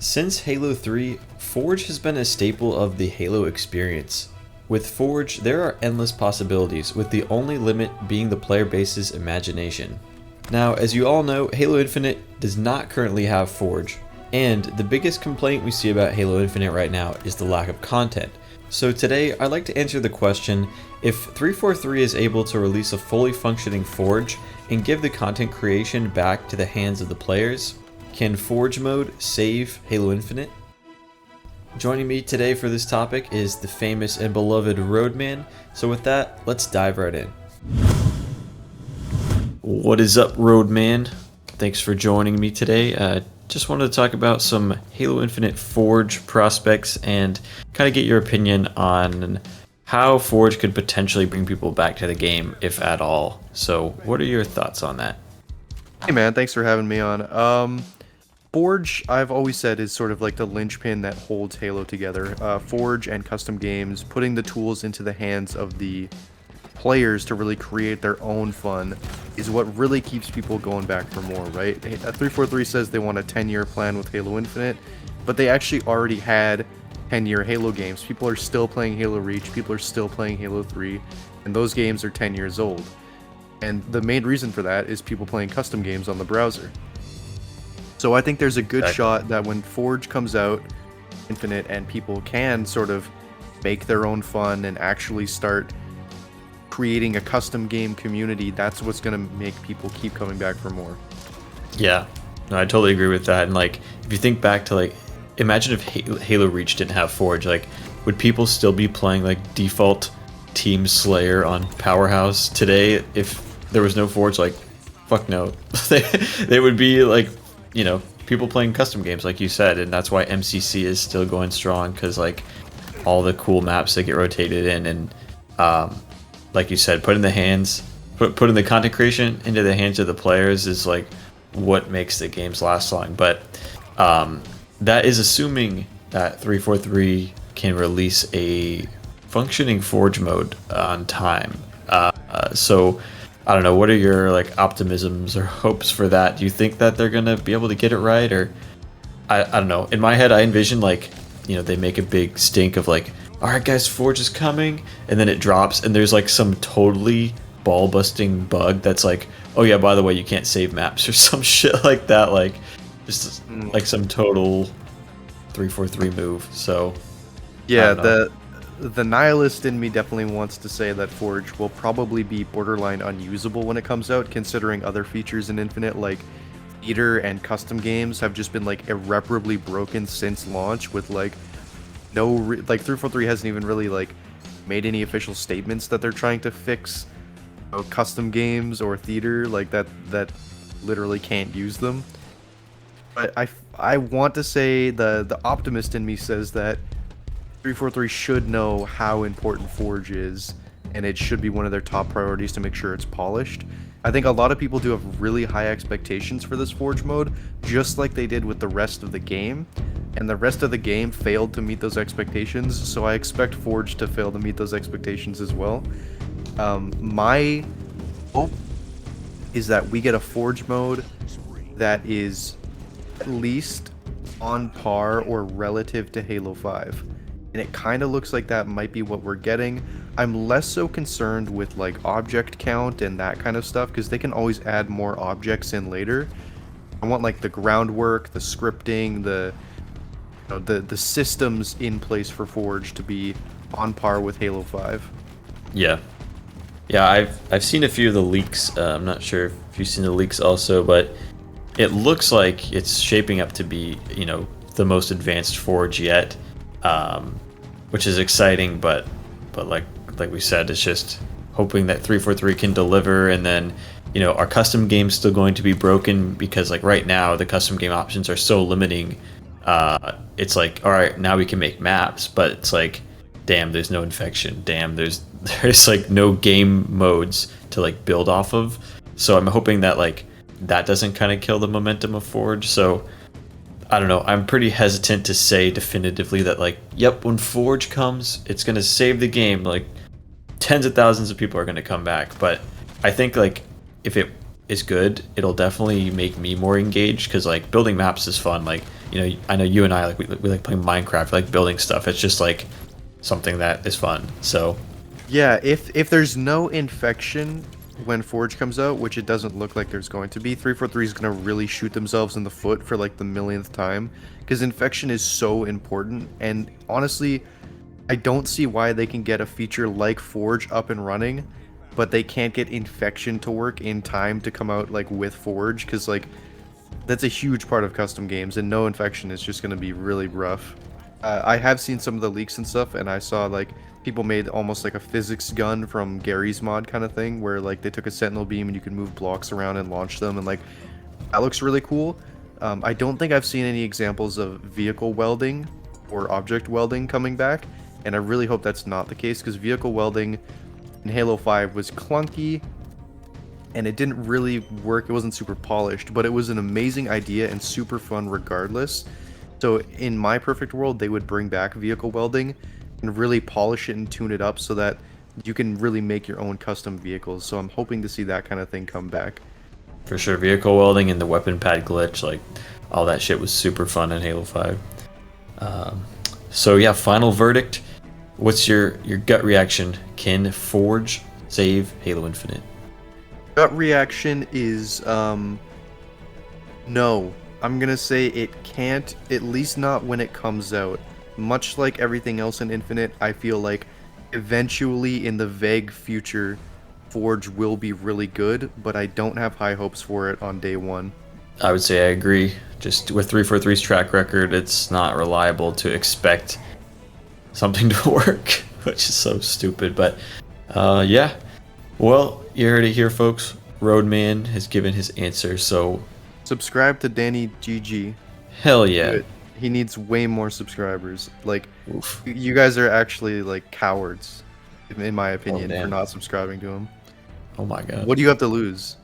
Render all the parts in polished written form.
Since Halo 3, Forge has been a staple of the Halo experience. With Forge, there are endless possibilities, with the only limit being the player base's imagination. Now, as you all know, Halo Infinite does not currently have Forge, and the biggest complaint we see about Halo Infinite right now is the lack of content. So today, I'd like to answer the question, if 343 is able to release a fully functioning Forge and give the content creation back to the hands of the players, can Forge mode save Halo Infinite? Joining me today for this topic is the famous and beloved Roadman, so with that, let's dive right in. What is up, Roadman? Thanks for joining me today. Just wanted to talk about some Halo Infinite Forge prospects and kind of get your opinion on how Forge could potentially bring people back to the game, if at all. So what are your thoughts on that? Hey man, thanks for having me on. Forge, I've always said, is sort of like the linchpin that holds Halo together. Forge and custom games, putting the tools into the hands of the players to really create their own fun is what really keeps people going back for more, right? 343 says they want a 10-year plan with Halo Infinite, but they actually already had 10-year Halo games. People are still playing Halo Reach, people are still playing Halo 3, and those games are 10 years old. And the main reason for that is people playing custom games on the browser. So I think there's a good shot that when Forge comes out, Infinite, and people can sort of make their own fun and actually start creating a custom game community, that's what's going to make people keep coming back for more. Yeah, no, I totally agree with that. And like, if you think back to like, imagine if Halo Reach didn't have Forge, like, would people still be playing like default Team Slayer on Powerhouse today if there was no Forge? Like, fuck no. They would be like, you know, people playing custom games like you said, and that's why MCC is still going strong, because like all the cool maps that get rotated in, and like you said, putting the content creation into the hands of the players is like what makes the games last long. But that is assuming that 343 can release a functioning Forge mode on time. So I don't know, what are your like optimisms or hopes for that? Do you think that they're gonna be able to get it right? Or I don't know. In my head, I envision like, you know, they make a big stink of like, all right guys, Forge is coming, and then it drops and there's like some totally ball busting bug that's like, oh yeah, by the way, you can't save maps or some shit like that, like just like some total 343 move. So yeah, the nihilist in me definitely wants to say that Forge will probably be borderline unusable when it comes out, considering other features in Infinite like theater and custom games have just been like irreparably broken since launch, with like like 343 hasn't even really like made any official statements that they're trying to fix, you know, custom games or theater like that literally can't use them. But I want to say the optimist in me says that 343 should know how important Forge is, and it should be one of their top priorities to make sure it's polished. I think a lot of people do have really high expectations for this Forge mode, just like they did with the rest of the game, and the rest of the game failed to meet those expectations, so I expect Forge to fail to meet those expectations as well. My hope is that we get a Forge mode that is at least on par or relative to Halo 5. And it kind of looks like that might be what we're getting. I'm less so concerned with like object count and that kind of stuff, because they can always add more objects in later. I want like the groundwork, the scripting, the systems in place for Forge to be on par with Halo 5. yeah, I've seen a few of the leaks. I'm not sure if you've seen the leaks also, but it looks like it's shaping up to be, you know, the most advanced Forge yet. Which is exciting, but like we said, it's just hoping that 343 can deliver, and then, you know, our custom game's still going to be broken, because like right now the custom game options are so limiting. It's like, all right, now we can make maps, but it's like, damn, there's no infection, damn, there's like no game modes to like build off of. So I'm hoping that like that doesn't kind of kill the momentum of Forge. So I don't know, I'm pretty hesitant to say definitively that like, yep, when Forge comes, it's going to save the game. Like, tens of thousands of people are going to come back. But I think like if is good, it'll definitely make me more engaged because like building maps is fun. Like, you know, I know you and I like we like playing Minecraft, like building stuff. It's just like something that is fun. So Yeah, if there's no infection when Forge comes out, which it doesn't look like there's going to be, 343 is going to really shoot themselves in the foot for like the millionth time because infection is so important. And honestly, I don't see why they can get a feature like Forge up and running, but they can't get infection to work in time to come out like with Forge because like that's a huge part of custom games, and no infection is just going to be really rough. I have seen some of the leaks and stuff, and I saw like people made almost like a physics gun from Gary's mod kind of thing, where like they took a sentinel beam and you could move blocks around and launch them, and like that looks really cool. I don't think I've seen any examples of vehicle welding or object welding coming back, and I really hope that's not the case because vehicle welding in Halo 5 was clunky and it didn't really work. It wasn't super polished, but it was an amazing idea and super fun regardless. So in my perfect world, they would bring back vehicle welding and really polish it and tune it up so that you can really make your own custom vehicles. So I'm hoping to see that kind of thing come back. for sure, vehicle welding and the weapon pad glitch, like all that shit was super fun in Halo 5. So yeah, final verdict. What's your gut reaction? Can Forge save Halo Infinite? Gut reaction is no. I'm gonna say it can't, at least not when it comes out. Much like everything else in Infinite, I feel like eventually in the vague future, Forge will be really good, but I don't have high hopes for it on day one. I would say I agree. Just with 343's track record, it's not reliable to expect something to work, which is so stupid. But yeah, well, you heard it here, folks. Roadman has given his answer, so Subscribe to Danny GG. hell yeah. Good. He needs way more subscribers. Like, Oof. you guys are actually like cowards, in my opinion, for damn. not subscribing to him. Oh my god. What do you have to lose?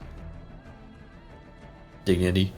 Dignity.